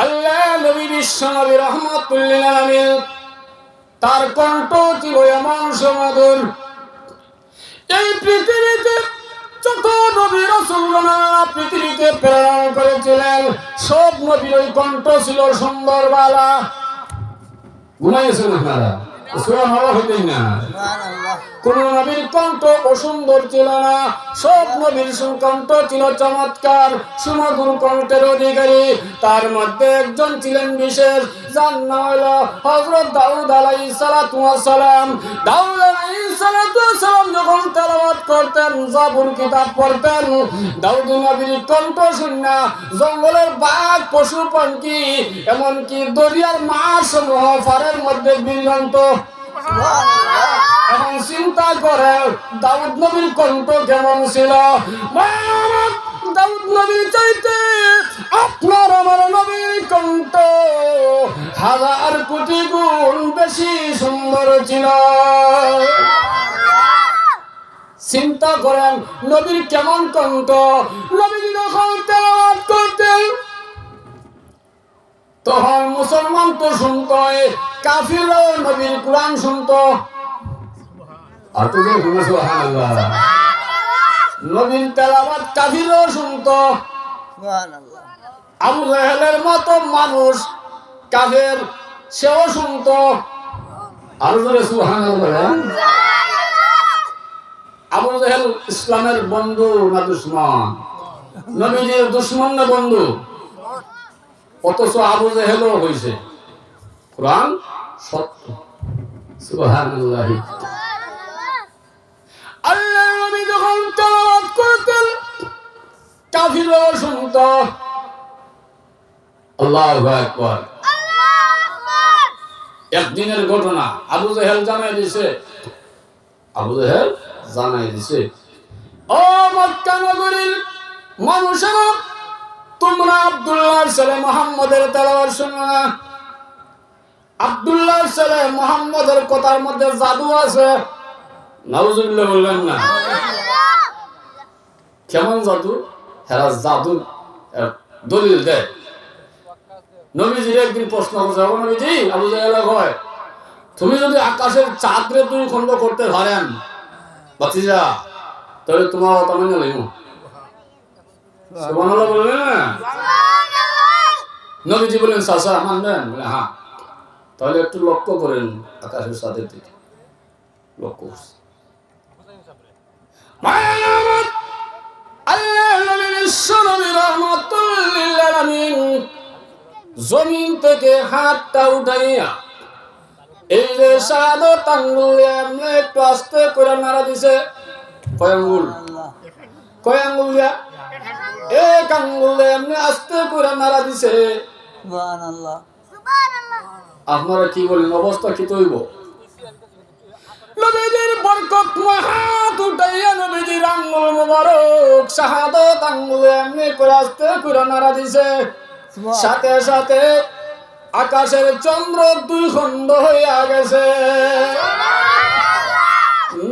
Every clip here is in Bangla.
আল্লাহ নবী বিশ্বনবী রাহমাতুল লিল আলামিন তার কণ্ঠ ছিল এমন সুমধুর। এই পৃথিবীতে যত নবী রাসূলগণ পৃথিবীতে প্রেরণ করেছিলেন সব নবীর ওই কণ্ঠ ছিল সুন্দর বালা। ঘুমাইয়েছেন আপনারা? সুবহানাল্লাহ হইতেই না। কোন নবীর কণ্ঠ অসুন্দর ছিল না, সব নবীর কণ্ঠ ছিল চমৎকার সুমধুর কণ্ঠের অধিকারী। তার মধ্যে একজন ছিলেন বিশেষ, যার নাম হলো হযরত দাউদ আলাইহিস সালাতু ওয়াস সালাম। দাউদ আলাইহিস সালাতু ওয়াস সালাম যখন তেলাওয়াত করতেন, জাবুর কিতাব পড়তেন, দাউদ নবীর কণ্ঠ শুনে জঙ্গলের বাঘ পশু পাখি এমনকি দরিয়ার মাছ সমূহ ফারের মধ্যে বিলীনত। এখন চিন্তা করে দাউদ নবীর কণ্ঠ কেমন ছিল। দাউদ নবীর চাইতে আপনার আমার নবীর কণ্ঠ হাজার কোটি গুণ বেশি সুন্দর ছিল। চিন্তা করেন নবীর কেমন কণ্ঠ। নবী যখন তেলাওয়াত করতেন তখন মুসলমান তো শুনত, কাফিরও নবীর কোরআন শুনত। নবীর তেলাওয়াত কাফিরও শুনত। আবু জাহেলের মতো মানুষ কাফের, সেও শুনত। আরো জোরে সুবহানাল্লাহ। আবু জাহেল ইসলামের বন্ধু না দুশমন? নবীজির দুশমন না বন্ধু? অথচ আবু জাহেলও হয়েছে কোরআন সত্য। সুবহানাল্লাহ। আল্লাহ নবী যখন তেলাওয়াত করতেন কাফিরও শুনত। আল্লাহু আকবার। একদিনের ঘটনা আবু জাহেল জানাই দিছে। ও মক্কা নগরীর মানুষেরা, তোমরা আব্দুল্লাহর ছেলে মুহাম্মদের তেলাওয়াত শুনো না। আব্দুল্লাহর ছেলে মুহাম্মদের কথার মধ্যে জাদু আছে। নাউজুবিল্লাহ বলবেন না। কেমন জাদু? হেরা জাদু দলিল দেয়। নবীজির একদিন প্রশ্ন করছে, নবীজি আবু জাহেল কয়, তুমি যদি আকাশের চাঁদরে দুই খণ্ড করতে পারেন বাতিজা, তাহলে তোমার কথা মেনে লইব। সুবহানাল্লাহ বলবেন না? নবীজি বলেন চাচা মানবেন? বলে হ্যাঁ। তাহলে একটু লক্ষ্য করেন আকাশের চাঁদের দিকে। লক্ষ্য করছে। আল্লাহ নবী বিশ্বনবী রাহমাতুল লিল আলামিন জমিন থেকে হাতটা উঠাইয়া এই যে শাহাদত আঙ্গুল এমনি একটু আস্তে করে নাড়া দিছে। কয় আঙ্গুল? কয় আঙ্গুল দিয়া? এক আঙ্গুল এমনি আস্তে করে নাড়া দিছে। সুবহানাল্লাহ। আপনারা কি বলেন? অবস্থা কি তৈব? নবীজির বরকতময় হাত উঠাইয়া নবীজির আঙ্গুল মোবারক শাহাদত আঙ্গুল এমনি করে আস্তে করে নাড়া দিছে। সাথে সাথে আকাশের চন্দ্র দুই খণ্ড হইয়া গেছে।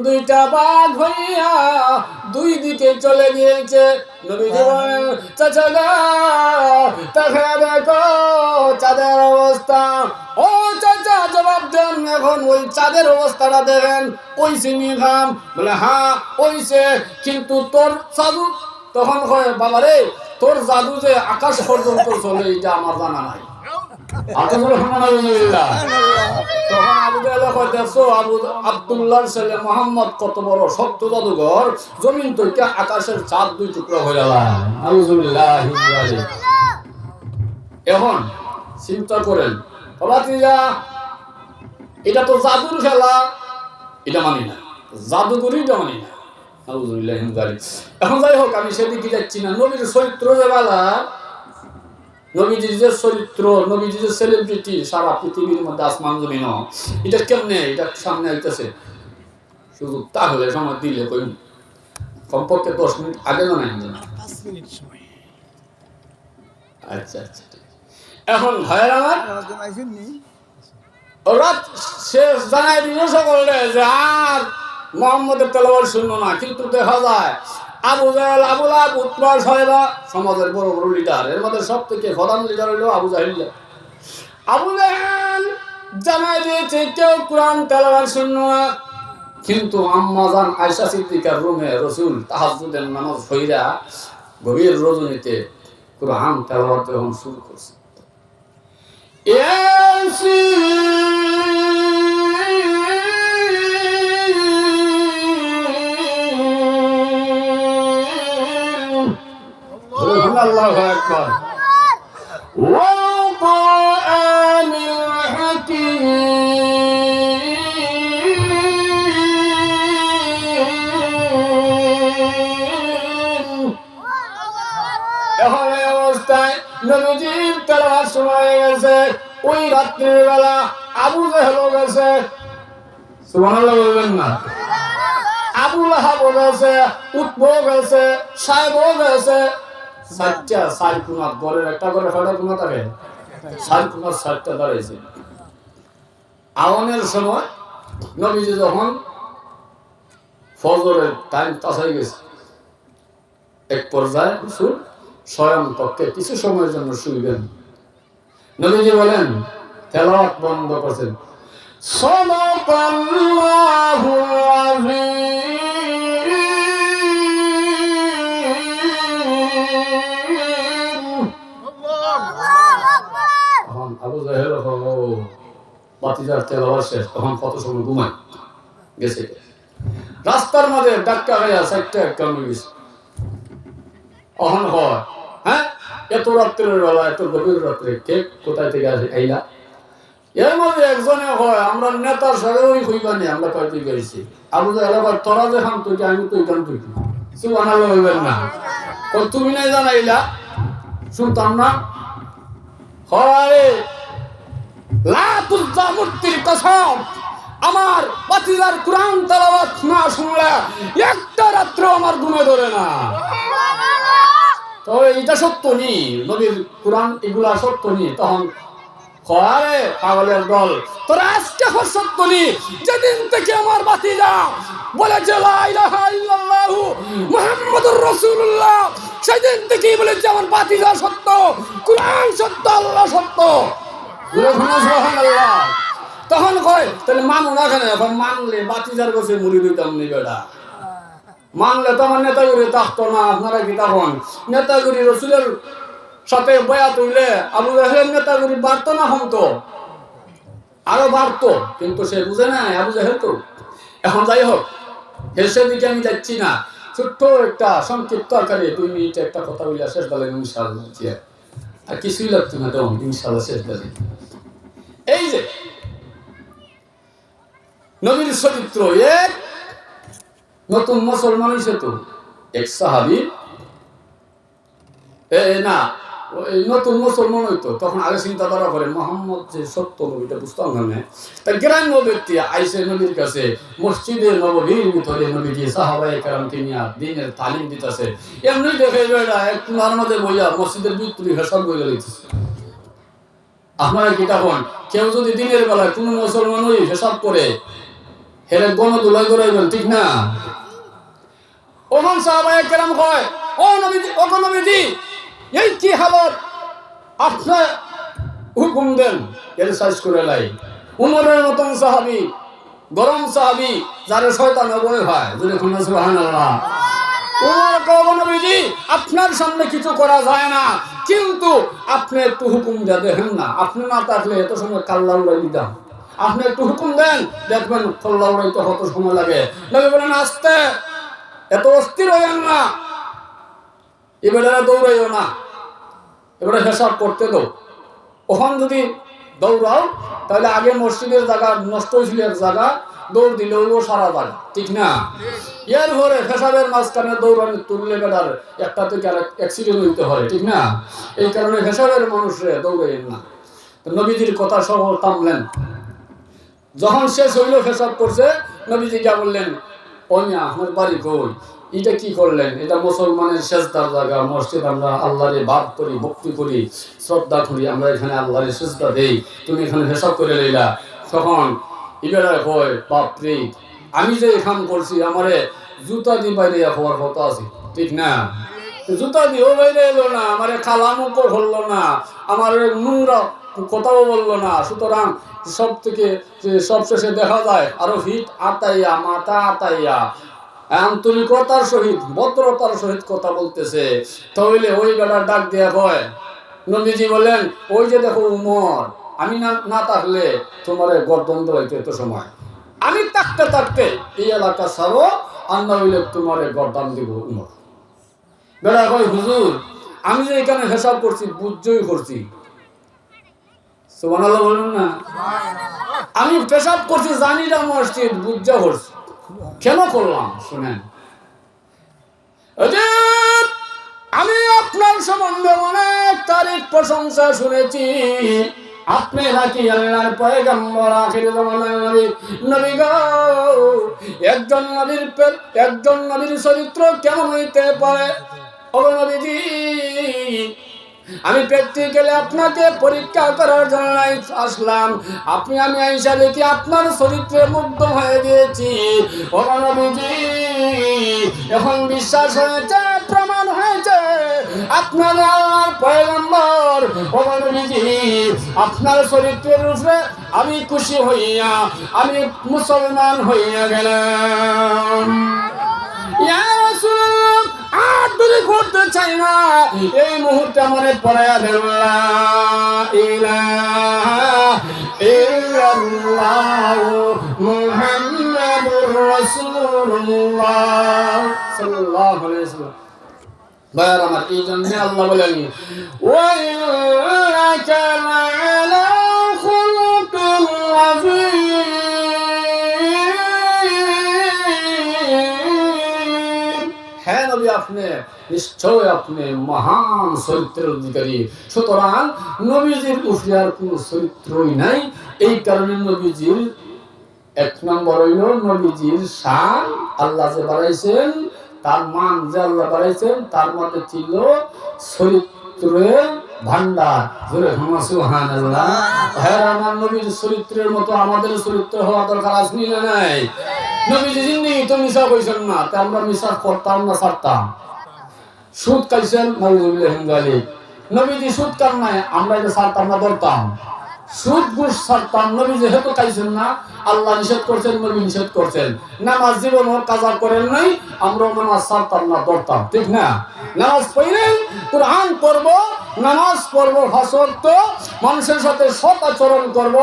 দুইটা ভাগ হইয়া দুই দিকে চলে গিয়েছে। নবীজি বলেন, চাচা গা তাকে দেখো চাঁদের অবস্থা। ও চাচা জবাব দেন, এখন ওই চাঁদের অবস্থাটা দেখেন, ওই সিনি খাম? বলে হ্যাঁ ওইছে, কিন্তু তোর জাদু। তখন কয়, বাবা রে তোর জাদু যে আকাশ পর্যন্ত চলে এটা আমার জানা নাই। তখন আবু জাহেল কয়, দেখছো আব্দুল্লাহর ছেলে মুহাম্মদ কত বড় শক্ত জাদুঘর, জমিন থেকে আকাশের চাঁদ দুই টুকরা হয়ে গেল। এখন চিন্তা করেন, এটা তো জাদুর খেলা, এটা মানি না। জাদুঘরইটা মানি না। এখন যাই হোক, আমি সেদিকে যাচ্ছি না। নবীর চরিত্র যে বেলা, নবীজির যে চরিত্র, নবীজির যে সেলিব্রিটি সারা পৃথিবীর মধ্যে আসমান জমিন, এটা কেমনে এটা সামনে আইতেছে। শুধু তাহলে সময় দিলে কই কমপক্ষে 10 মিনিট আগে জানাই না। 5 মিনিট সময়। আচ্ছা আচ্ছা। এখন ভাইয়ের আমার রাত শেষ জানাই দিল সকলে যে আর মুহাম্মদের তেলাওয়াত শুনলো না। কিন্তু দেখা যায় আবু জাহেল, আবু লাহাব, উতবা, সাইবা সমাজের বড় বড় লিডার। এর মধ্যে সব থেকে প্রধান লিডার হলো আবু জাহেল। আবু জাহেল জানাই দিয়েছে কেউ কোরআন তেলাওয়াত শুনলো না, কিন্তু আম্মা জান আয়েশা সিদ্দিকার রুমে রাসূল তাহাজ্জুদের নামাজ পড়া গভীর রজনীতে কোরআন তেলাওয়াত যখন শুরু করছে, আল্লাহু আকবার, ওয়াল কুরআনিল হাকীম, এখন এই অবস্থায় নবীজির তেলাওয়াত শোনা হয়ে গেছে। ওই রাত্রির বেলা আবু জাহেল গেছে, সুবহানাল্লাহ বলবেন না, আবু লাহাব গেছে, উতবা গেছে, সাইবা গেছে, সাতটা সার কোনা ঘরের একটা করে কয়টা কোনা থাকে, সার কোনা সাতটা দাঁড়াইছে। আওয়ানের সময় নবীজি যখন ফজরের টাইম কাছাই গেছে, এক পর্যায়ে রাসূল স্বয়ং কক্ষে কিছু সময়ের জন্য শুইবেন। নবীজি বলেন, তেলাওয়াত বন্ধ করছেন, সাল্লাল্লাহুল আযীম। এখন আবু জাহেল বাতিজার তেলাওয়াত শেষ, তখন কত সময় ঘুমায় গেছে। রাস্তার মাঝে ডাক্কা হইয়া সাইটটা কামড়ে গেছে। অহন হয়, হ্যাঁ, এত রাত্রের বেলা, এত গভীর রাত্রে কে কোথায় থেকে আসে আইলা? এর মধ্যে একজনে হয়, আমরা নেতার সাথে ওই হইবানি, আমরা কয় তুই গেছি। আবু জাহেল আবার তোরা দেখান তুই, আমি তুই গান তুই, সুবহানাল্লাহ বলবেন না, তুমি নাই জানাইলা, শুনতাম না। হয় লা তুযা মূর্তির কসম, আমার বাতিজার কোরআন তেলাওয়াত না শুনলে একটা রাত্র আমার ঘুমে ধরে না। তো এটা সত্য নি, নবীর কোরআন এগুলা সত্য নি। তখন হয় পাগলের দল, তোরা আজকে সত্য নি, যেদিন থেকে আমার বাতিজা বলেছে লা ইলাহা ইল্লাল্লাহু মুহাম্মাদুর রাসূলুল্লাহ, সেদিন থেকেই বলেছে আমার বাতিজা সত্য, কোরআন সত্য, আল্লাহ সত্য। সুবহানাল্লাহ। তখন কয় তাহলে মানো না কেন? এখন মানলে বাতিজার কাছে মুড়ি দিতাম নি বেটা, মানলে তো আমার নেতাগিরি থাকতো না। আপনারা কি তখন নেতাগিরি রাসূলের সাথে বয়াত হইলে আবু জাহেলের নেতাগিরি বাড়তো না? হতো, আরো বাড়তো, কিন্তু সে বুঝে না আবু জাহেল তো। এখন যাই হোক, হেসে দিকে আমি যাচ্ছি না, ছোট্ট একটা সংক্ষিপ্ত আকারে 2 মিনিটে একটা কথা বলে শেষ বলেন ইনশাআল্লাহ। আর কিছুই লাগতো না তখন, ইনশাআল্লাহ শেষ বলেন। এই যে নবীর চরিত্র, এক নতুন মুসলমান হইছে তো এক সাহাবী, না ওই নতুন মুসলমান হইতো তখন আগে চিন্তাধারা করে মোহাম্মদ যে সত্য নবীটা বুঝতাম না। তাই গ্রাম্য ব্যক্তি আইসে নবীর কাছে, মসজিদে নববীর ভিতরে নবীজি সাহাবায়ে কেরামকে নিয়ে দ্বীনের তালিম দিতেছে, এমনি দেখে বেড়া এক কোণার মধ্যে বইয়া মসজিদের ভিতরে হিসাব করে লিখতেছে। আপনারা কি তখন কেউ যদি দিনের বেলায় কোনো মুসলমান হই হিসাব করে হেরে গণদুলাই করাইবেন, ঠিক না? ওমান সাহাবায়ে কেরাম কয়, ও নবীজি, ও নবীজি, এই কি হালত, আপনি হুকুম দেন এর সাইজ করে লাই। উমরের মতন সাহাবী, গরম সাহাবী, যারা শয়তানের ভয় হয়, যদি কোন সুবহানাল্লাহ। উমর কয়, নবীজি আপনার সামনে কিছু করা যায় না, কিন্তু আপনি একটু হুকুম দিয়ে দেখেন না, আপনি না থাকলে এত সময় কাল্লা উড়াই দিতাম, আপনি একটু হুকুম দেন, দেখবেন কাল্লা উড়াইতে কত সময় লাগে। নবী বলেন, আস্তে, এত অস্থির হইয়েন না, এবারে দৌড়াইও না, এবারে হিসাব করতে দাও। ওখান যদি দৌড়াও তাহলে আগে মসজিদের জায়গা নষ্ট হয়েছিল এক জায়গা, দৌড় দিলে ওইও সারা জায়গা, ঠিক না? এর পরে হিসাবের মাঝখানে দৌড়ানি তুললে বেটার একটা থেকে আর অ্যাক্সিডেন্ট হইতে হয়, ঠিক না? এই কারণে হিসাবের মানুষরে দৌড়াইন না। তো নবীজির কথা সব থামলেন। যখন শেষ হইল, হিসাব করছে, নবীজি যা বললেন, ওইয়া আমার বাড়ি কই, এটা কি করলেন? এটা মুসলমানের সেজদার জায়গা, মসজিদ, আমরা আল্লাহরে বাদ করি, ভক্তি করি, শ্রদ্ধা করি, আমরা এখানে আল্লাহরে সেজদা দেই, তুমি এখানে হিসাব করে লইলা। তখন ইবেরা কয়, বাপরে, আমি যে এখান করছি আমারে জুতা দিয়ে বাইরে হওয়ার কথা আছে। ঠিক না? জুতা দিয়েও বাইরে এলো না, আমার কালামুখও হলো না, আমার নোংরা কথাও বললো না। সুতরাং সব থেকে সব শেষে দেখা যায় আরো হিট আতাইয়া, মাথা আতাইয়া, আন্তরিকতার সহিত ভদ্রতার সহিত কথা বলতেছে। তাহলে ওই বেটার ডাক দেয়া হয়, নবীজি বলেন, ওই যে দেখো উমর, আমি না থাকলে তোমার গর্দন হইতে এত সময়, আমি থাকতে থাকতে এই এলাকা ছাড়ো, আর না হইলে তোমার গর্দান দিব উমর। বেটা কয়, হুজুর আমি যে এখানে হিসাব করছি বুঝই করছি। সুবহানাল্লাহ বলুন না। আমি পেশাব করছি জানি না মসজিদ, বুঝা করছি। কেন করলাম শুনেন। আমি আপনার সম্বন্ধে অনেক তারিখ প্রশংসা শুনেছি। আপনি নাকি আল্লাহর পয়গম্বর, আখির জামানার নবী। নবী গো, একজন নবীর চরিত্র কেমন হইতে পারে? ও নবীজি, আমি প্র্যাকটিক্যালি আপনাকে পরীক্ষা করার জন্য আসলাম। আমি আইসা দেখি আপনার চরিত্রে মুগ্ধ হয়ে গিয়েছি। ও নবীজি, এখন বিশ্বাস হয়েছে, প্রমাণ হয়েছে আপনার আল্লাহর পয়গম্বর। ও নবীজি, আপনার চরিত্রের উপরে আমি খুশি হইয়া আমি মুসলমান হইয়া গেলাম। ইয়া রাসূলুল্লাহ, আর দূরে করতে চাই না, এই মুহূর্তে আমার পড়ায়া দেন লা ইলাহা ইল্লাল্লাহু মুহাম্মাদুর রাসূলুল্লাহ সাল্লাল্লাহু আলাইহি ওয়াসাল্লাম। ভাইয়ার আমার, এই জন্য আল্লাহ বলেন, ওয়া ইন্নাকা লা'আলা খুলুকিন আযীম। হ্যাঁ নবী, আপনি নিশ্চয় আপনি মহান চরিত্রের অধিকারী। সুতরাং নবীজির উপরে আর কোন চরিত্রই নাই। এই কারণে নবীজির এক নম্বর হইল নবীজির শান, আল্লাহ যে বাড়াইছেন, তার মান যে আল্লাহ বাড়াইছেন, তার মধ্যে ছিল চরিত্রের ভান্ডার। সুবহানাল্লাহ। হ্যাঁ, আমার নবীর চরিত্রের মতো আমাদের চরিত্র হওয়া দরকার আছে না নাই? নবীজি জিন্দেগি তো মিশা কইছেন না, তা আমরা মিশা করতাম না, ছাড়তাম। সুদ খাইছেন, নবীজি সুদ খান নাই, আমরা এটা ছাড়তাম না, ধরতাম। সুদ ঘুষ ছাড়তাম, নবী যেহেতু খাইছেন না, আল্লাহ নিষেধ করছেন, নবী নিষেধ করছেন। নামাজ জীবন কাজা করেন নাই, আমরা নামাজ ছাড়তাম না, ধরতাম। ঠিক না? নামাজ পড়লেন, কুরআন পড়ব, নামাজ পড়ব, হসত মানুষের সাথে সৎ আচরণ করব,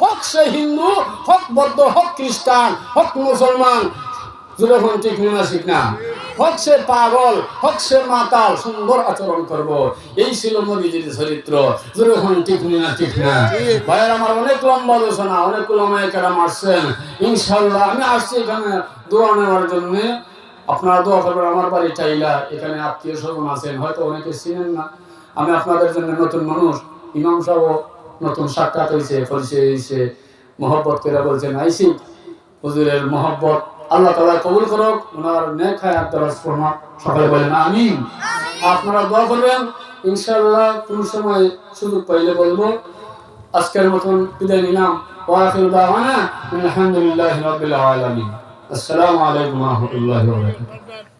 হোক সে হিন্দু, হোক বৌদ্ধ, হোক খ্রিস্টান, হোক মুসলমান। যখন ঠিক না, ঠিক না? হোক সে পাগল, হোক সে মাতাল, সুন্দর আচরণ করব। এই ছিল নবীজির চরিত্র। যখন ঠিক না, ঠিক না? ভাইয়ের আমার, অনেক লম্বা আলোচনা, অনেক লম্বায় কেরাম আসছেন। ইনশাআল্লাহ আমি আসছি এখানে দোয়া নেওয়ার জন্য। আপনারা দোয়া করবেন। আমার বাড়ি চাইলা, এখানে আত্মীয় স্বজন আছেন, হয়তো অনেকে চিনেন না। আমি আপনাদের জন্য নতুন মানুষ, ইমাম সাহেব নতুন সাক্ষাৎ হয়েছে, পরিচয় হয়েছে, মহব্বত করে বলছেন আইসি। হুজুরের মহব্বত আল্লাহ তাআলা কবুল করুক, ওনার নেক হায়াত দারাজ ফরমা। সবাই বলেন আমিন। আপনারা দোয়া করবেন, ইনশাআল্লাহ কোন সময় সুযোগ পাইলে বলবো। আজকের মতন বিদায় নিলাম। ওয়া আখিরু দাওয়ানা আলহামদুলিল্লাহি রাব্বিল আলামিন। আসসালামু আলাইকুম ওয়া রাহমাতুল্লাহি ওয়া বারাকাতুহু।